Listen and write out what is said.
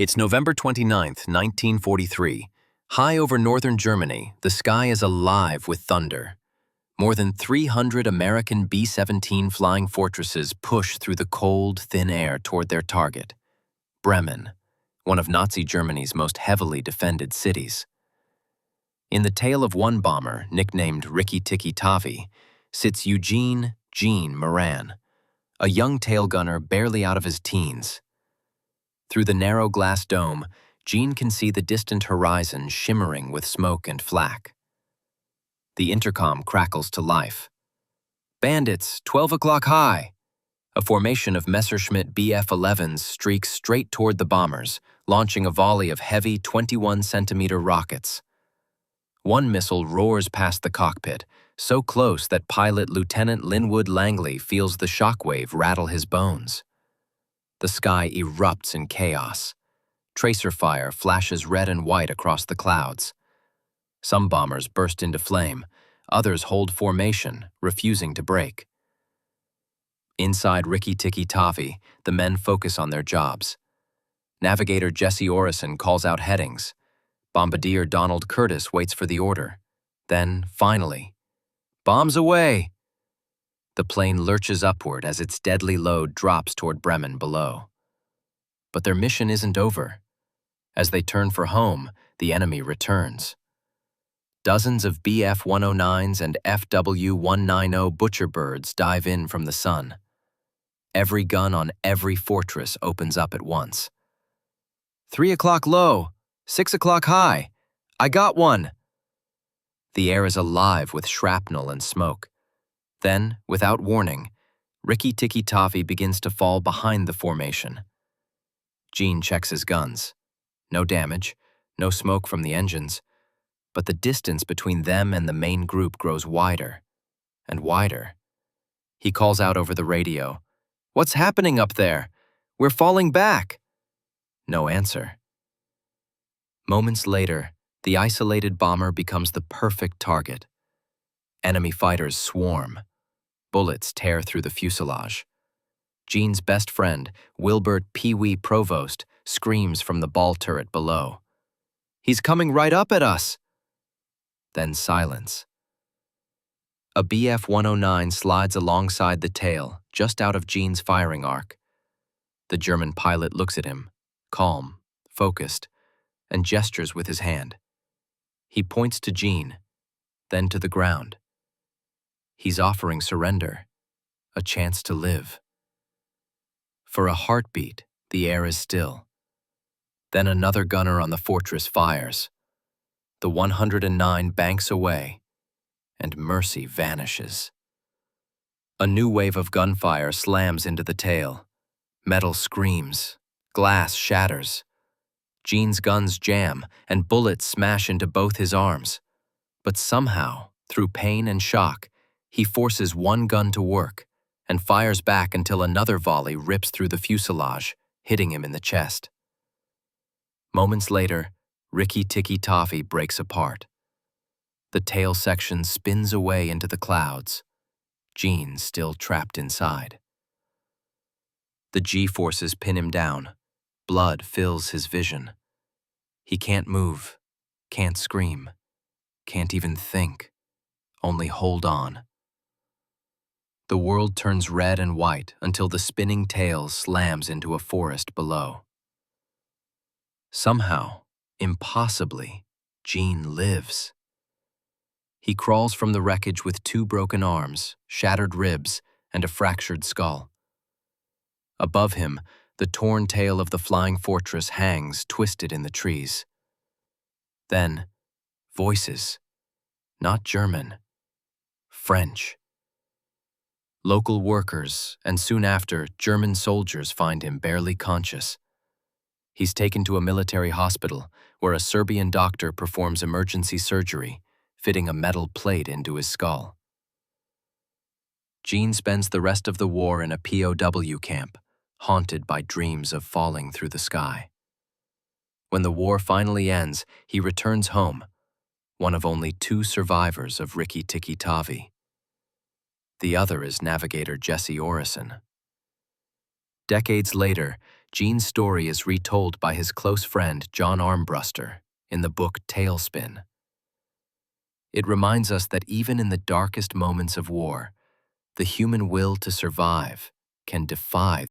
It's November 29th, 1943. High over northern Germany, the sky is alive with thunder. More than 300 American B-17 flying fortresses push through the cold, thin air toward their target, Bremen, one of Nazi Germany's most heavily defended cities. In the tail of one bomber, nicknamed Rikki-Tikki-Tavi, sits Eugene "Gene" Moran, a young tail gunner barely out of his teens. Through the narrow glass dome, Gene can see the distant horizon shimmering with smoke and flak. The intercom crackles to life. "Bandits, 12 o'clock high!" A formation of Messerschmitt Bf-11s streaks straight toward the bombers, launching a volley of heavy 21-centimeter rockets. One missile roars past the cockpit, so close that pilot Lieutenant Linwood Langley feels the shockwave rattle his bones. The sky erupts in chaos. Tracer fire flashes red and white across the clouds. Some bombers burst into flame, others hold formation, refusing to break. Inside Rikki-Tikki-Tavi, the men focus on their jobs. Navigator Jesse Orison calls out headings. Bombardier Donald Curtis waits for the order. Then, finally, "Bombs away!" The plane lurches upward as its deadly load drops toward Bremen below. But their mission isn't over. As they turn for home, the enemy returns. Dozens of Bf-109s and FW-190 Butcherbirds dive in from the sun. Every gun on every fortress opens up at once. "3 o'clock low, 6 o'clock high. I got one!" The air is alive with shrapnel and smoke. Then, without warning, Rikki-Tikki-Tavi begins to fall behind the formation. Gene checks his guns. No damage, no smoke from the engines, but the distance between them and the main group grows wider and wider. He calls out over the radio, "What's happening up there? We're falling back!" No answer. Moments later, the isolated bomber becomes the perfect target. Enemy fighters swarm. Bullets tear through the fuselage. Gene's best friend, Wilbert Pee Wee Provost, screams from the ball turret below. "He's coming right up at us!" Then silence. A Bf-109 slides alongside the tail, just out of Gene's firing arc. The German pilot looks at him, calm, focused, and gestures with his hand. He points to Gene, then to the ground. He's offering surrender, a chance to live. For a heartbeat, the air is still. Then another gunner on the fortress fires. The 109 banks away, and mercy vanishes. A new wave of gunfire slams into the tail. Metal screams, glass shatters. Gene's guns jam, and bullets smash into both his arms. But somehow, through pain and shock, he forces one gun to work and fires back until another volley rips through the fuselage, hitting him in the chest. Moments later, Rikki-Tikki-Tavi breaks apart. The tail section spins away into the clouds, Gene still trapped inside. The G-forces pin him down. Blood fills his vision. He can't move, can't scream, can't even think, only hold on. The world turns red and white until the spinning tail slams into a forest below. Somehow, impossibly, Gene lives. He crawls from the wreckage with 2 broken arms, shattered ribs, and a fractured skull. Above him, the torn tail of the flying fortress hangs twisted in the trees. Then, voices. Not German. French. Local workers, and soon after, German soldiers find him barely conscious. He's taken to a military hospital, where a Serbian doctor performs emergency surgery, fitting a metal plate into his skull. Gene spends the rest of the war in a POW camp, haunted by dreams of falling through the sky. When the war finally ends, he returns home, one of only 2 survivors of Rikki-Tikki-Tavi. The other is navigator Jesse Orison. Decades later, Gene's story is retold by his close friend John Armbruster in the book Tailspin. It reminds us that even in the darkest moments of war, the human will to survive can defy